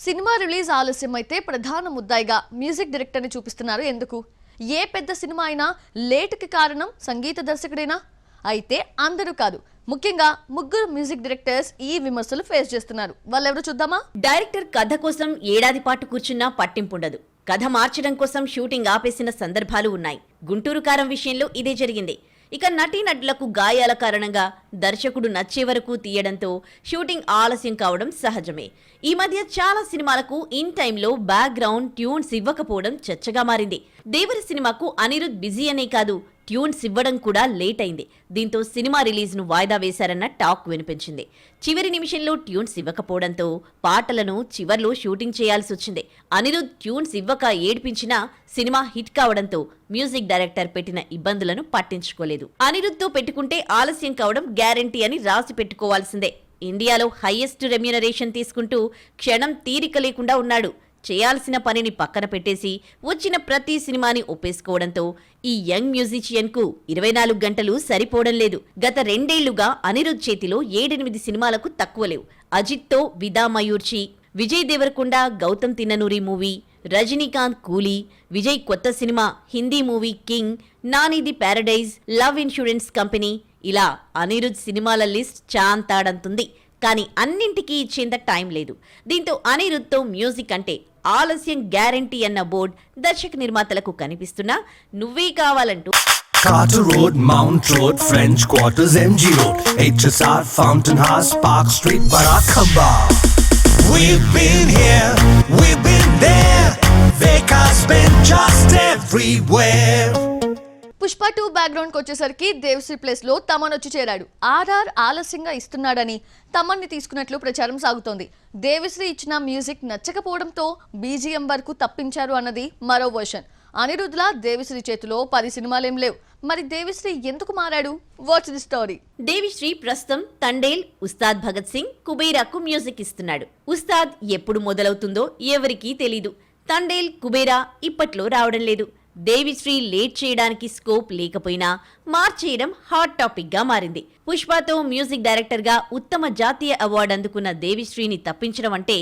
Cinema release ఆలస్యం అయితే ప్రధాన ముద్దాయిగా మ్యూజిక్ డైరెక్టర్ ని చూపిస్తున్నారు ఎందుకు? ఏ పెద్ద సినిమా అయినా లేటుకి కారణం సంగీత దర్శకుడేనా? అయితే అందరూ కాదు, ముఖ్యంగా ముగ్గురు మ్యూజిక్ డైరెక్టర్స్ ఈ విమర్శలు ఫేస్ చేస్తున్నారు. వాళ్ళెవరో చూద్దామా? డైరెక్టర్ కథ కోసం ఏడాది పాటు కూర్చున్నా పట్టింపుండదు. కథ మార్చడం కోసం షూటింగ్ ఆపేసిన సందర్భాలు ఉన్నాయి. గుంటూరు కారం విషయంలో ఇదే జరిగింది. ఇక నటీనటులకు గాయాల కారణంగా దర్శకుడు నచ్చే వరకు తీయడంతో షూటింగ్ ఆలస్యం కావడం సహజమే. ఈ మధ్య చాలా సినిమాలకు ఇన్ టైంలో బ్యాక్గ్రౌండ్ ట్యూన్స్ ఇవ్వకపోవడం చర్చగా మారింది. దేవరి సినిమాకు అనిరుద్ బిజీ అనే కాదు, ట్యూన్స్ ఇవ్వడం కూడా లేట్ అయింది. దీంతో సినిమా రిలీజ్ ను వాయిదా వేశారన్న టాక్ వినిపించింది. చివరి నిమిషంలో ట్యూన్స్ ఇవ్వకపోవడంతో పాటలను చివర్లో షూటింగ్ చేయాల్సి వచ్చింది. అనిరుద్ ట్యూన్స్ ఇవ్వక ఏడ్పించినా సినిమా హిట్ కావడంతో మ్యూజిక్ డైరెక్టర్ పెట్టిన ఇబ్బందులను పట్టించుకోలేదు. అనిరుద్తో పెట్టుకుంటే ఆలస్యం కావడం గ్యారంటీ అని రాసి పెట్టుకోవాల్సిందే. ఇండియాలో హైయెస్ట్ రెమ్యూనరేషన్ తీసుకుంటూ క్షణం తీరిక లేకుండా ఉన్నాడు. చేయాల్సిన పనిని పక్కన పెట్టేసి వచ్చిన ప్రతి సినిమాని ఒప్పేసుకోవడంతో ఈ యంగ్ మ్యూజిషియన్ కు 24 గంటలు సరిపోవడం లేదు. గత 2 ఏళ్లుగా అనిరుద్ చేతిలో 7-8 సినిమాలకు తక్కువ లేవు. అజిత్తో విదా మయూర్చి, విజయ్ దేవరకొండ గౌతమ్ తిన్ననూరి మూవీ, రజనీకాంత్ కూలీ, విజయ్ కొత్త సినిమా హిందీ మూవీ కింగ్, నానిది ప్యారడైజ్, లవ్ ఇన్సూరెన్స్ కంపెనీ, ఇలా అనిరుద్ సినిమాల లిస్ట్ చాంతాడంతుంది. కానీ అన్నింటికీ ఇచ్చేంత టైం లేదు. దీంతో అనిరుద్తో మ్యూజిక్ అంటే ఆలస్యం గ్యారంటీ అన్న బోర్డ్ దర్శక నిర్మాతలకు కనిపిస్తున్నా నువ్వే కావాలంటూ Carter Road, Mount Road, French Quarters, MG Road, HSR, Fountain House, Park Street, Barakaba. We've been here, we've been there, Vekas been just everywhere. Pushpa 2 background కి వచ్చేసరికి దేవశ్రీ ప్లేస్ లో తమన్ వచ్చి చేరాడు. ఆర్ఆర్ ఆలస్యంగా ఇస్తున్నాడని తమన్ని తీసుకున్నట్లు ప్రచారం సాగుతోంది. దేవశ్రీ ఇచ్చిన మ్యూజిక్ నచ్చకపోవడంతో బీజీఎం వరకు తప్పించారు అన్నది మరో వర్షన్. అనిరుద్లా దేవిశ్రీ చేతిలో 10 సినిమాలేం లేవు. మరి దేవిశ్రీ ఎందుకు మారాడు? Watch the story. దేవిశ్రీ ప్రస్తుతం తండేల్, ఉస్తాద్ భగత్ సింగ్, కుబేరాకు మ్యూజిక్ ఇస్తున్నాడు. ఉస్తాద్ ఎప్పుడు మొదలవుతుందో ఎవరికీ తెలీదు. తండేల్, కుబేరా ఇప్పట్లో రావడం లేదు. దేవిశ్రీ లేట్ చేయడానికి స్కోప్ లేకపోయినా మార్చేయడం హాట్ టాపిక్ గా మారింది. పుష్పతో మ్యూజిక్ డైరెక్టర్ గా ఉత్తమ జాతీయ అవార్డు అందుకున్న దేవిశ్రీని తప్పించడం అంటే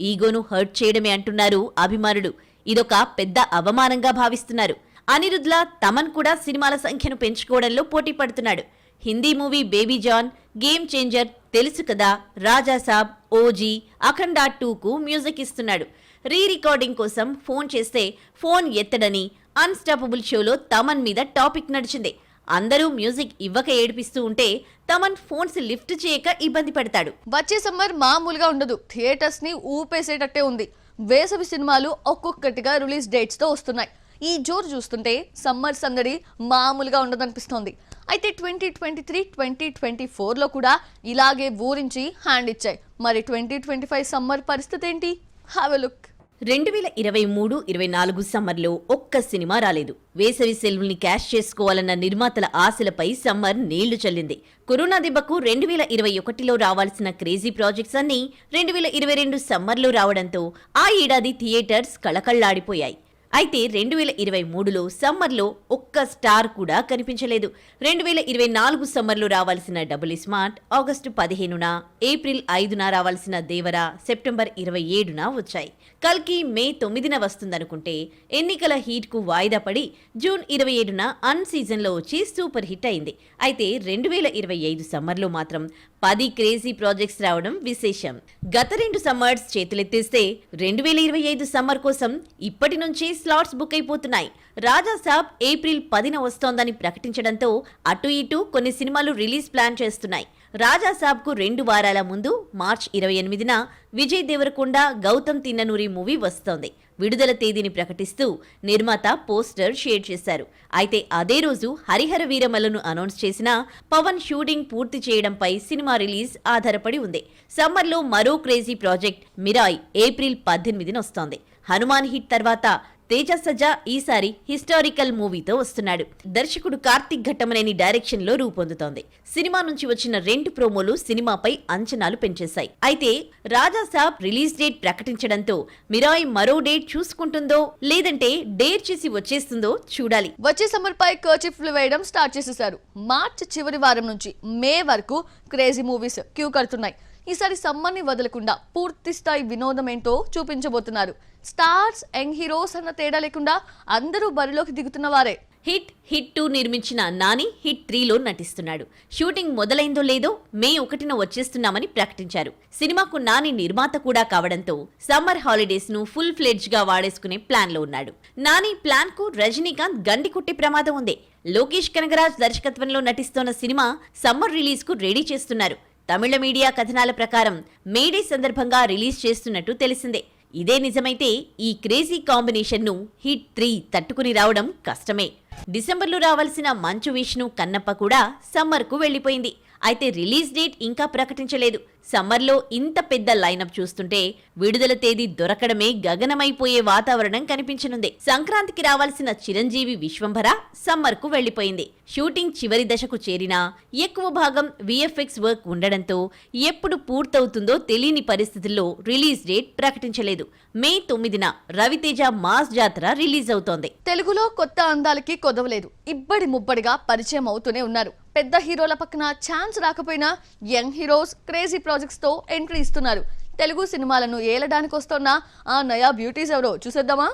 ఈగోను హర్ట్ చేయడమే అంటున్నారు అభిమానులు. ఇదొక పెద్ద అవమానంగా భావిస్తున్నారు. అనిరుద్లా తమన్ కూడా సినిమాల సంఖ్యను పెంచుకోవడంలో పోటీ పడుతున్నాడు. Hindi movie Baby John, Game Changer, తెలుసు కదా, రాజాసాబ్, ఓజీ, అఖండ 2కు మ్యూజిక్ ఇస్తున్నాడు. రీ రికార్డింగ్ కోసం ఫోన్ చేస్తే ఫోన్ ఎత్తడని అన్స్టాపబుల్ షోలో తమన్ మీద టాపిక్ నడిచింది. అందరూ మ్యూజిక్ ఇవ్వక ఏడిపిస్తూ ఉంటే తమన్ ఫోన్స్ లిఫ్ట్ చేయక ఇబ్బంది పడతాడు. వచ్చే సమ్మర్ మామూలుగా ఉండదు. థియేటర్స్ ని ఊపేసేటట్టే ఉంది. వేసవి సినిమాలు ఒక్కొక్కటిగా రిలీజ్ డేట్స్ తో వస్తున్నాయి. ఈ జోరు చూస్తుంటే సమ్మర్ సందడి మామూలుగా ఉండదనిపిస్తోంది. అయితే 2023, 2024లో కూడా ఇలాగే ఊరించి హ్యాండ్ ఇచ్చాయి. మరి 2025 సమ్మర్ పరిస్థితి ఏంటి? Have a look. 2023-24 సమ్మర్లో ఒక్క సినిమా రాలేదు. వేసవి సెలవుల్ని క్యాష్ చేసుకోవాలన్న నిర్మాతల ఆశలపై సమ్మర్ నీళ్లు చల్లింది. కరోనా దెబ్బకు 2021లో రావాల్సిన క్రేజీ ప్రాజెక్ట్స్ అన్నీ 2022 సమ్మర్లో రావడంతో ఆ ఏడాది థియేటర్స్ కళకళ్లాడిపోయాయి. అయితే 2023లో సమ్మర్లో ఒక్క స్టార్ కూడా కనిపించలేదు. 2024 సమ్మర్లో రావాల్సిన డబుల్ స్మార్ట్ ఆగస్టు 15న, ఏప్రిల్ 5న రావాల్సిన దేవరా సెప్టెంబర్ 27న వచ్చాయి. కల్కి మే 9న వస్తుందనుకుంటే ఎన్నికల హీట్కు వాయిదా పడి జూన్ 27న అన్ సీజన్లో వచ్చి సూపర్ హిట్ అయింది. అయితే 2025 సమ్మర్లో మాత్రం 10 క్రేజీ ప్రాజెక్ట్స్ రావడం విశేషం. గత 2 సమ్మర్స్ చేతులెత్తేస్తే 2025 సమ్మర్ కోసం ఇప్పటి నుంచి స్లాట్స్ బుక్ అయిపోతున్నాయి. రాజాసాబ్ ఏప్రిల్ 10న వస్తోందని ప్రకటించడంతో అటు ఇటు కొన్ని సినిమాలు రిలీజ్ ప్లాన్ చేస్తున్నాయి. రాజాసాబ్కు 2 వారాల ముందు మార్చ్ 28న విజయ్ దేవరకొండ గౌతమ్ తిన్ననూరి మూవీ వస్తోంది. విడుదల తేదీని ప్రకటిస్తూ నిర్మాత పోస్టర్ షేర్ చేశారు. అయితే అదే రోజు హరిహర వీరమల్లను అనౌన్స్ చేసినా పవన్ షూటింగ్ పూర్తి చేయడంపై సినిమా రిలీజ్ ఆధారపడి ఉంది. సమ్మర్లో మరో క్రేజీ ప్రాజెక్ట్ మిరాయ్ ఏప్రిల్ 18న వస్తోంది. హనుమాన్ హిట్ తర్వాత తేజ సజా ఈసారి హిస్టారికల్ మూవీతో వస్తున్నాడు. దర్శకుడు కార్తిక్ ఘట్టమనేని డైరెక్షన్ లో రూపొందుతోంది. సినిమా నుంచి వచ్చిన 2 ప్రోమోలు సినిమాపై అంచనాలు పెంచేశాయి. అయితే రాజాసాబ్ రిలీజ్ డేట్ ప్రకటించడంతో మిరాయ్ మరో డేట్ చూసుకుంటుందో లేదంటే డేర్ చేసి వచ్చేస్తుందో చూడాలి. వచ్చే సమ్మర్ పై కర్చీఫ్లు వేయడం స్టార్ట్ చేసేశారు. మార్చ్ చివరి వారం నుంచి మే వరకు క్రేజీ మూవీస్ క్యూ కడుతున్నాయి. ఈసారి సమ్మర్ని వదలకుండా పూర్తి స్థాయి వినోదం ఏంటో చూపించబోతున్నారు. స్టార్స్, యంగ్ హీరోస్ అన్న తేడా లేకుండా అందరూ బరిలోకి దిగుతున్న వారే. హిట్ 2 నిర్మించిన నాని హిట్ 3లో నటిస్తున్నాడు. షూటింగ్ మొదలైందో లేదో మే 1న వచ్చేస్తున్నామని ప్రకటించారు. సినిమాకు నాని నిర్మాత కూడా కావడంతో సమ్మర్ హాలిడేస్ ను ఫుల్ ఫ్లెడ్జ్ గా వాడేసుకునే ప్లాన్ లో ఉన్నాడు. నాని ప్లాన్ కు రజనీకాంత్ గండి కొట్టే ప్రమాదం ఉంది. లోకేష్ కనగరాజ్ దర్శకత్వంలో నటిస్తోన్న సినిమా సమ్మర్ రిలీజ్ కు రెడీ చేస్తున్నారు. తమిళ మీడియా కథనాల ప్రకారం మేడే సందర్భంగా రిలీజ్ చేస్తున్నట్టు తెలిసిందే. ఇదే నిజమైతే ఈ క్రేజీ కాంబినేషన్ ను హిట్ 3 తట్టుకుని రావడం కష్టమే. డిసెంబర్లో రావాల్సిన మంచు విష్ణు, కన్నప్ప కూడా సమ్మర్కు వెళ్లిపోయింది. అయితే రిలీజ్ డేట్ ఇంకా ప్రకటించలేదు. సమ్మర్లో ఇంత పెద్ద లైనప్ చూస్తుంటే విడుదల తేదీ దొరకడమే గగనమైపోయే వాతావరణం కనిపించనుంది. సంక్రాంతికి రావాల్సిన చిరంజీవి, విశ్వంభర సమ్మర్కు వెళ్లిపోయింది. షూటింగ్ చివరి దశకు చేరినా ఎక్కువ భాగం విఎఫ్ఎక్స్ వర్క్ ఉండడంతో ఎప్పుడు పూర్తవుతుందో తెలియని పరిస్థితుల్లో రిలీజ్ డేట్ ప్రకటించలేదు. మే 9న రవితేజ మాస్ జాతర రిలీజ్ అవుతోంది. తెలుగులో కొత్త అందాలకి కొదవలేదు. ఇబ్బడి ముబ్బడిగా పరిచయం అవుతూనే ఉన్నారు. పెద్ద హీరోల పక్కన ఛాన్స్ రాకపోయినా యంగ్ హీరోస్ క్రేజీ ప్రాజెక్ట్స్ తో ఎంట్రీ ఇస్తున్నారు. తెలుగు సినిమాలను ఏలడానికి వస్తున్న ఆ నయా బ్యూటీస్ ఎవరో చూసేద్దామా?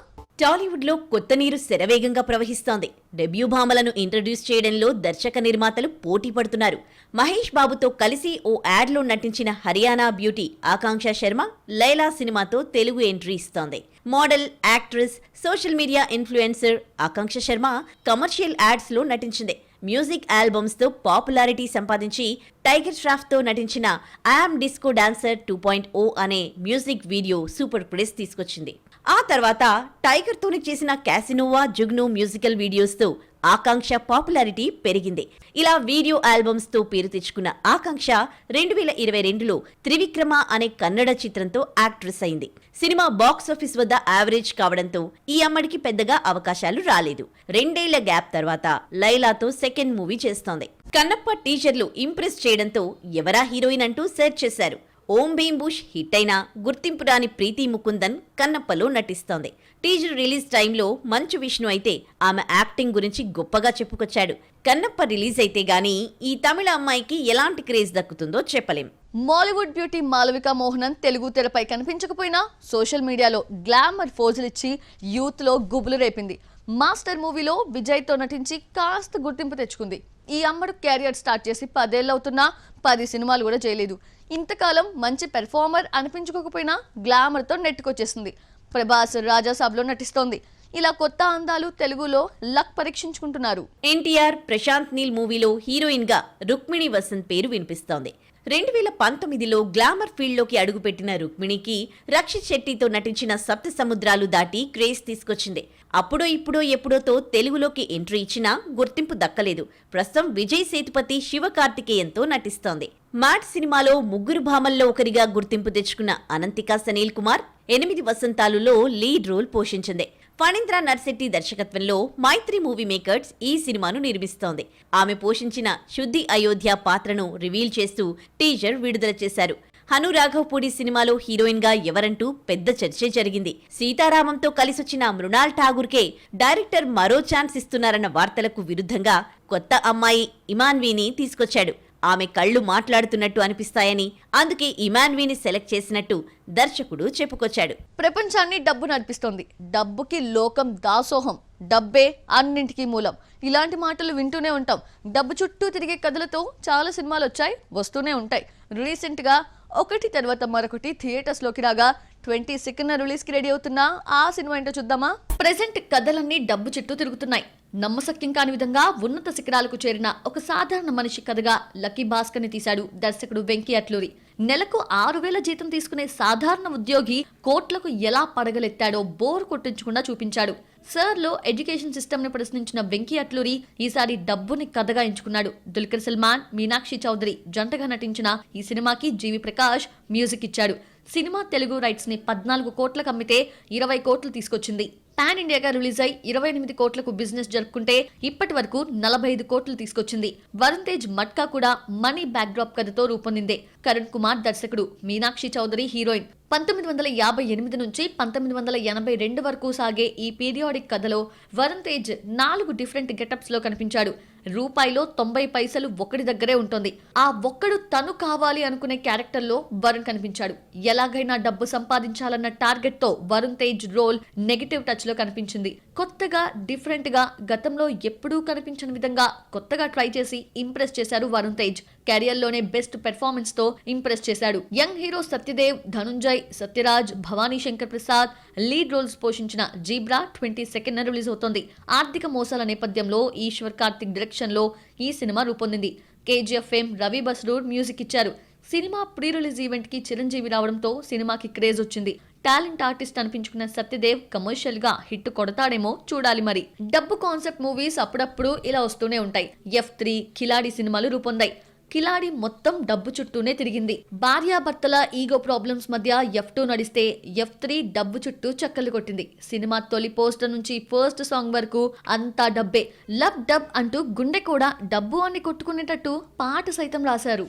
టాలీవుడ్ లో కొత్త నీరు శరవేగంగా ప్రవహిస్తోంది. డెబ్యూ భామలను ఇంట్రడ్యూస్ చేయడంలో దర్శక నిర్మాతలు పోటీ పడుతున్నారు. మహేష్ బాబుతో కలిసి ఓ యాడ్ లో నటించిన హర్యానా బ్యూటీ ఆకాంక్ష శర్మ లైలా సినిమాతో తెలుగు ఎంట్రీ ఇస్తోంది. Model, actress, social media influencer Akanksha Sharma commercial ads లో నటించింది. మ్యూజిక్ ఆల్బమ్స్ తో పాపులారిటీ సంపాదించి టైగర్ ష్రాఫ్ తో నటించిన ఐయామ్ డిస్కో డాన్సర్ 2.0 అనే మ్యూజిక్ వీడియో సూపర్ ప్రెస్ తీసుకొచ్చింది. ఆ తర్వాత టైగర్ తోని చేసిన క్యాసినోవా, జుగ్ను మ్యూజికల్ వీడియోస్ తో ఆకాంక్ష పాపులారిటీ పెరిగింది. ఇలా వీడియో ఆల్బమ్స్ తో పేరు తెచ్చుకున్న ఆకాంక్ష 2022లో త్రివిక్రమ అనే కన్నడ చిత్రంతో యాక్ట్రెస్ అయింది. సినిమా బాక్సాఫీస్ వద్ద యావరేజ్ కావడంతో ఈ అమ్మడికి పెద్దగా అవకాశాలు రాలేదు. 2 ఏళ్ల గ్యాప్ తర్వాత లైలాతో సెకండ్ మూవీ చేస్తోంది. కన్నప్ప టీజర్లు ఇంప్రెస్ చేయడంతో ఎవరా హీరోయిన్ అంటూ సెర్చ్ చేశారు. ఓం భీమ్ బుష్ హిట్ అయినా గుర్తింపు రాని ప్రీతి ముకుందన్ కన్నప్పలో నటిస్తోంది. టీజర్ రిలీజ్ టైంలో మంచు విష్ణు అయితే ఆమె యాక్టింగ్ గురించి గొప్పగా చెప్పుకొచ్చాడు. కన్నప్ప రిలీజ్ అయితే గానీ ఈ తమిళ అమ్మాయికి ఎలాంటి క్రేజ్ దక్కుతుందో చెప్పలేం. మాలీవుడ్ బ్యూటీ మాలవిక మోహనన్ తెలుగు తెరపై కనిపించకపోయినా సోషల్ మీడియాలో గ్లామర్ ఫోజులిచ్చి యూత్ లో గుబులు రేపింది. మాస్టర్ మూవీలో విజయ్ తో నటించి కాస్త గుర్తింపు తెచ్చుకుంది. ఈ అమ్మడు కెరియర్ స్టార్ట్ చేసి 10 ఏళ్లవుతున్నా 10 సినిమాలు కూడా చేయలేదు. ఇంతకాలం మంచి పెర్ఫార్మర్ అనిపించుకోకపోయినా గ్లామర్ తో నెట్టుకొచ్చేసింది. ప్రభాస్ రాజాసాబ్లో నటిస్తోంది. ఇలా కొత్త అందాలు తెలుగులో లక్ పరీక్షించుకుంటున్నారు. ఎన్టీఆర్, ప్రశాంత్ నీల్ మూవీలో హీరోయిన్ గా రుక్మిణి వసంత్ పేరు వినిపిస్తోంది. 2019లో గ్లామర్ ఫీల్డ్ లోకి అడుగుపెట్టిన రుక్మిణికి రక్షిత్ శెట్టితో నటించిన సప్త సముద్రాలు దాటి క్రేజ్ తీసుకొచ్చింది. అప్పుడో ఇప్పుడో ఎప్పుడోతో తెలుగులోకి ఎంట్రీ ఇచ్చినా గుర్తింపు దక్కలేదు. ప్రస్తుతం విజయ్ సేతుపతి, శివకార్తికేయన్తో నటిస్తోంది. మ్యాట్ సినిమాలో ముగ్గురు భామల్లో ఒకరిగా గుర్తింపు తెచ్చుకున్న అనంతిక సనీల్ కుమార్ 8 వసంతాలులో లీడ్ రోల్ పోషించింది. ఫణీంద్ర నర్శెట్టి దర్శకత్వంలో మైత్రి మూవీ మేకర్స్ ఈ సినిమాను నిర్మిస్తోంది. ఆమె పోషించిన శుద్ధి అయోధ్య పాత్రను రివీల్ చేస్తూ టీజర్ విడుదల చేశారు. హను రాఘవపూడి సినిమాలో హీరోయిన్ గా ఎవరంటూ పెద్ద చర్చే జరిగింది. సీతారామంతో కలిసొచ్చిన మృణాల్ ఠాగూర్కే డైరెక్టర్ మరో ఛాన్స్ ఇస్తున్నారన్న వార్తలకు విరుద్ధంగా కొత్త అమ్మాయి ఇమాన్వీని తీసుకొచ్చాడు. ఆమె కళ్ళు మాట్లాడుతున్నట్టు అనిపిస్తాయని, అందుకే ఇమాన్వీని సెలెక్ట్ చేసినట్టు దర్శకుడు చెప్పుకొచ్చాడు. ప్రపంచాన్ని డబ్బు నడిపిస్తోంది. డబ్బుకి లోకం దాసోహం. డబ్బే అన్నింటికీ మూలం. ఇలాంటి మాటలు వింటూనే ఉంటాం. డబ్బు చుట్టూ తిరిగే కథలతో చాలా సినిమాలు వచ్చాయి, వస్తూనే ఉంటాయి. రీసెంట్ గా ఒకటి తర్వాత మరొకటి థియేటర్స్ లోకి రాగా 22న రిలీజ్ కి రెడీ అవుతున్న ఆ సినిమా ఏంటో చూద్దామా? ప్రెసెంట్ కథలన్నీ డబ్బు చుట్టూ తిరుగుతున్నాయి. నమ్మశక్యం కాని విధంగా ఉన్నత శిఖరాలకు చేరిన ఒక సాధారణ మనిషి కథగా లక్కీ భాస్కర్ ని తీశాడు దర్శకుడు వెంకీ అట్లూరి. నెలకు 6,000 జీతం తీసుకునే సాధారణ ఉద్యోగి కోట్లకు ఎలా పడగలెత్తాడో బోర్ కొట్టించకుండా చూపించాడు. సర్లో ఎడ్యుకేషన్ సిస్టమ్ ని ప్రశ్నించిన వెంకీ అట్లూరి ఈసారి డబ్బుని కథగా ఎంచుకున్నాడు. దుల్కర్ సల్మాన్, మీనాక్షి చౌదరి జంటగా నటించిన ఈ సినిమాకి జీవి ప్రకాష్ మ్యూజిక్ ఇచ్చాడు. సినిమా తెలుగు రైట్స్ ని 14 కోట్లకు అమ్మితే 20 కోట్లు తీసుకొచ్చింది. పాన్ ఇండియాగా రిలీజ్ అయి 28 కోట్లకు బిజినెస్ జరుపుకుంటే ఇప్పటి వరకు 45 కోట్లు తీసుకొచ్చింది. వరుణ్ తేజ్ మట్కా కూడా మనీ బ్యాక్డ్రాప్ కథతో రూపొందిందే. కరుణ్ కుమార్ దర్శకుడు, మీనాక్షి చౌదరి హీరోయిన్. 1958 నుంచి 1982 వరకు సాగే ఈ పీరియాడిక్ కథలో వరుణ్ తేజ్ 4 డిఫరెంట్ గెటప్స్ లో కనిపించాడు. రూపాయిలో 90 పైసలు ఒకటి దగ్గరే ఉంటుంది. ఆ ఒక్కడు తను కావాలి అనుకునే క్యారెక్టర్ లో వరుణ్ కనిపించాడు. ఎలాగైనా డబ్బు సంపాదించాలన్న టార్గెట్ తో Varun Tej role negative touch లో కనిపించింది. కొత్తగా, డిఫరెంట్ గా, గతంలో ఎప్పుడూ కనిపించని విధంగా కొత్తగా ట్రై చేసి ఇంప్రెస్ చేశారు వరుణ్ తేజ్. కెరియర్ లోనే బెస్ట్ పెర్ఫార్మెన్స్ తో ఇంప్రెస్ చేశాడు. Young hero Satyadev, Dhananjay, Sathyaraj, Bhavani Shankar Prasad lead roles పోషించిన జీబ్రా 22న రిలీజ్ అవుతోంది. ఆర్థిక మోసాల నేపథ్యంలో ఈశ్వర్ కార్తిక్ డైరెక్షన్ లో ఈ సినిమా రూపొందింది. KGF fame Ravi Basrur music ఇచ్చారు. సినిమా ప్రీ రిలీజ్ ఈవెంట్ కి చిరంజీవి రావడంతో సినిమాకి క్రేజ్ వచ్చింది. టాలెంట్ ఆర్టిస్ట్ అనిపించుకున్న సత్యదేవ్ కమర్షియల్ గా హిట్ కొడతాడేమో చూడాలి మరి. డబ్బు కాన్సెప్ట్ మూవీస్ అప్పుడప్పుడు ఇలా వస్తూనే ఉంటాయి. F3, కిలాడి సినిమాలు రూపొందాయి. కిలాడి మొత్తం డబ్బు చుట్టూనే తిరిగింది. భార్యాభర్తల ఈగో ప్రాబ్లమ్స్ మధ్య F2 నడిస్తే F3 డబ్బు చుట్టూ చక్కర్లు కొట్టింది. సినిమా తొలి పోస్టర్ నుంచి ఫస్ట్ సాంగ్ వరకు అంతా డబ్బే. లవ్ డబ్ అంటూ గుండె కూడా డబ్బు అని కొట్టుకునేటట్టు పాట సైతం రాశారు.